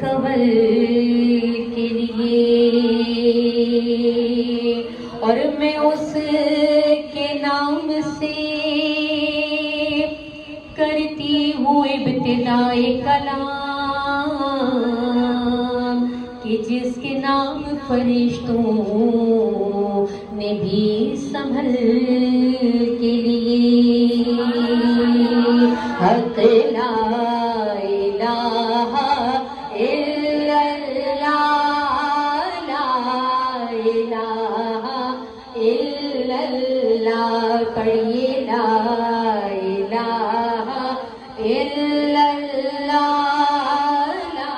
कंवल के लिए, और मैं उसके नाम से करती हूँ इब्तिदाए कलाम, कि जिसके नाम फरिश्तों ने भी संभल के लिए। हक ला इलाहा इल्लल्लाह, ला इलाहा इल्लल्लाह, पढ़िए ला इलाहा इल्लल्लाह, ला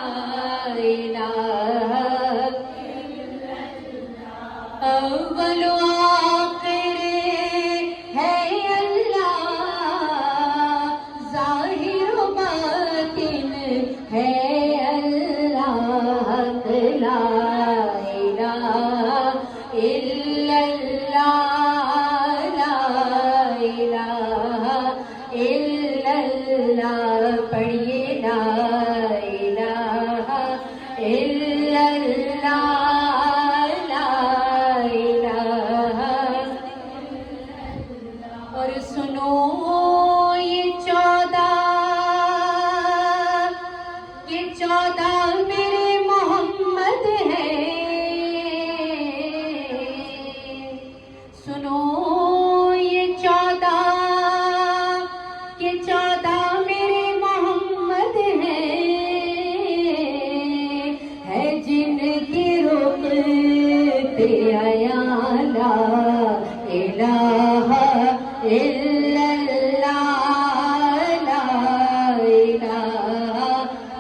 इलाहा अव्वल आखिर है अल्लाह, ज़ाहिर बातिन है अल्लाह। ला इलाहा इल्लल्लाह, ला इलाहा इल्लल्लाह, पढ़िए ला इलाहा इल्लल्लाह, ला इलाहा। और सुनो ये 14 मेरे मोहम्मद हैं। सुनो ये 14 मेरे मोहम्मद है जिनके रुख पे आया ला इलाहा इल्लल्लाह, ला इलाहा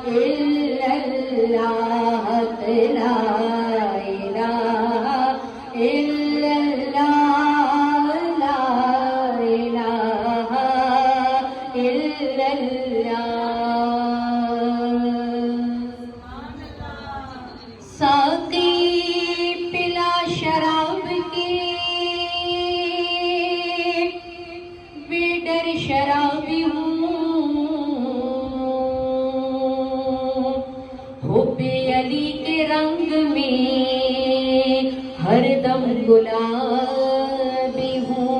इल्लल्लाह, ला इलाहा इल्लल्लाह, ला इलाहा इल्लल्लाह। साकी पिला शराब के, बेडर शराबी हूँ, हुब्बे अली के रंग में हरदम गुलाबी हूँ,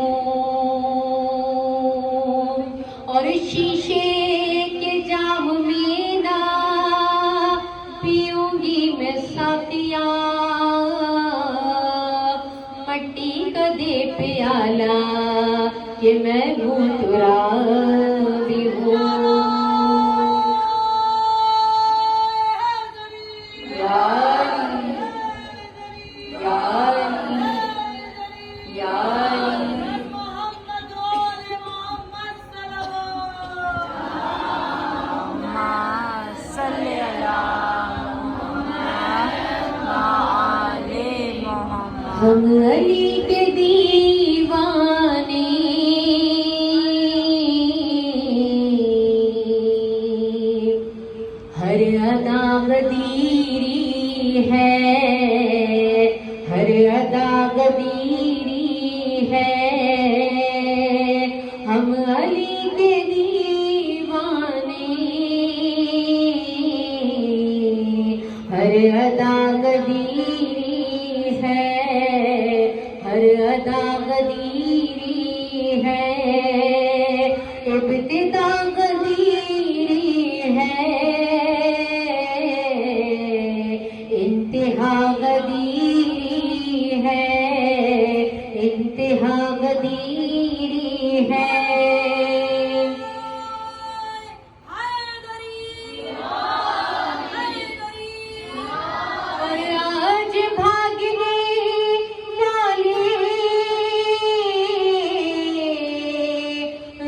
और शीशे के जाम में ना पीऊंगी मैं साथिया, मट्टी का दे प्याला कि मैं भूतरा भी हूँ। हम अली के दीवाने, हर अदा गदीरी है, हर अदा गदीरी है। हम अली के दीवाने, हर अदा गदीरी है, हर अदा गदीरी है। इब्तिदा गदीरी है, इंतहा गदीरी है, इंतहा गदीरी है। और आज भागने वाले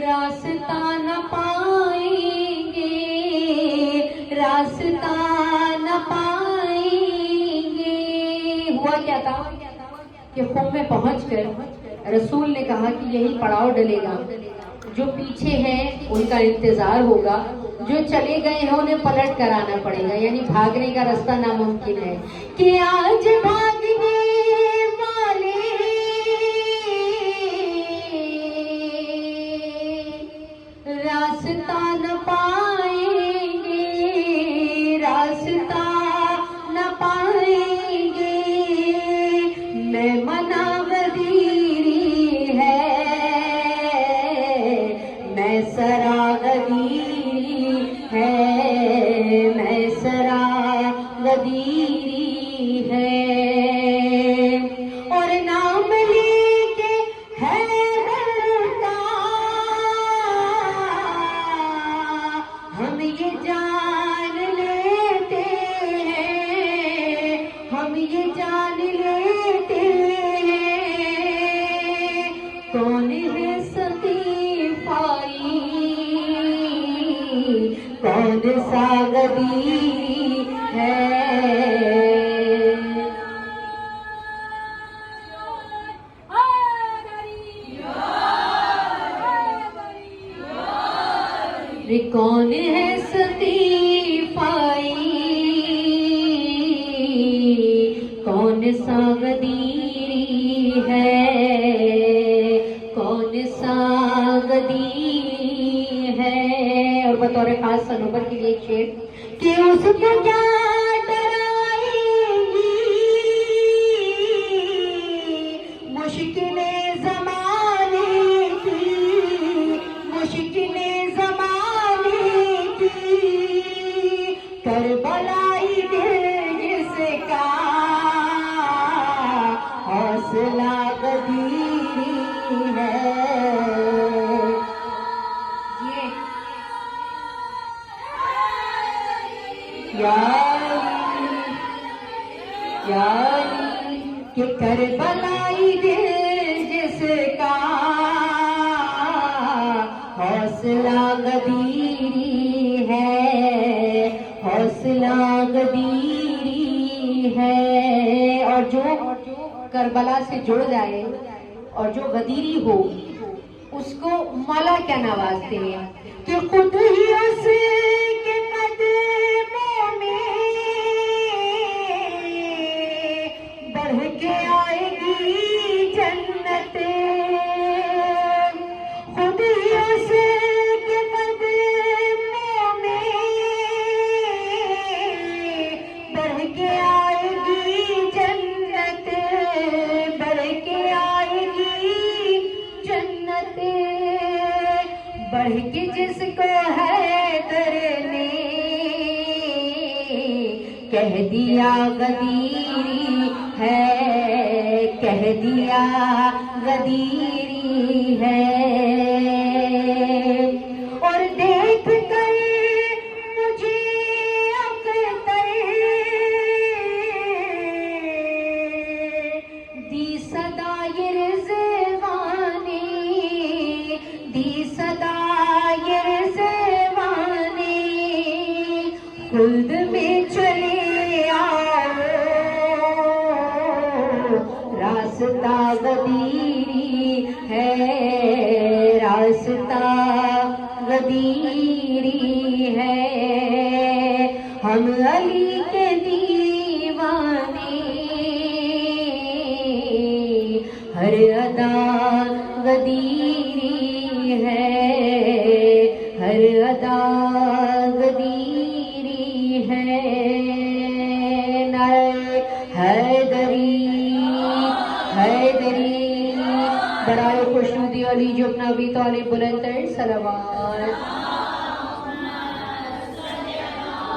रास्ता न पाएंगे, रास्ता न पाएंगे। हुआ क्या था कि खुम में पहुंचकर रसूल ने कहा कि यही पड़ाव डलेगा, जो पीछे हैं उनका इंतजार होगा, जो चले गए हैं उन्हें पलट कर आना पड़ेगा, यानी भागने का रास्ता नामुमकिन है। कि आज भागने वाले रास्ता न पाएंगे, रास्ता मैसरा गदीरी है, और नाम लेके हैदर का हम ये जान लेते हैं, हम ये जान लेते हैं, कौन है सकीफाई, कौन सा गदीरी है। रे कौन है सतीफाई, कौन सा गदीरी है, कौन सा गदीरी है। और बतौर खास सनोबर के लिए एक शेर कि उसको क्या डराएंगी मुश्किलें ज़माने की, मुश्किलें ज़माने की, करबलाई दिल जिसका हौसला गदीरी है। यारी कि करबलाई दिल जिसका हौसला गदीरी है, हौसला गदीरी है। और जो करबला से जुड़ जाए और जो गदीरी हो उसको मौला क्या नवाजते हैं कि खुद ही उसके कदमों में बढ़ के आएगी जन्नत, खुद ही उसके कदमों में बढ़ के आएगी जन्नत, बढ़ के आएगी जन्नत, बढ़ के जिसको हैदर ने कह दिया गदीरी है, कह दिया गदीरी है। और देख कर मुझे अख्तर दी सदा ये रिज़वानी, दी सदा ये रिज़वानी, खुल्द में चले आओ रास्ता गदीरी है, रास्ता गदीरी है। हम अली के दीवाने, हर अदा गदीरी है, हर अदा गदीरी है। नारे हैदरी हैदरी, बराए खुशनुदी अली जो अपना अबी तालिब बुलंद सलावत।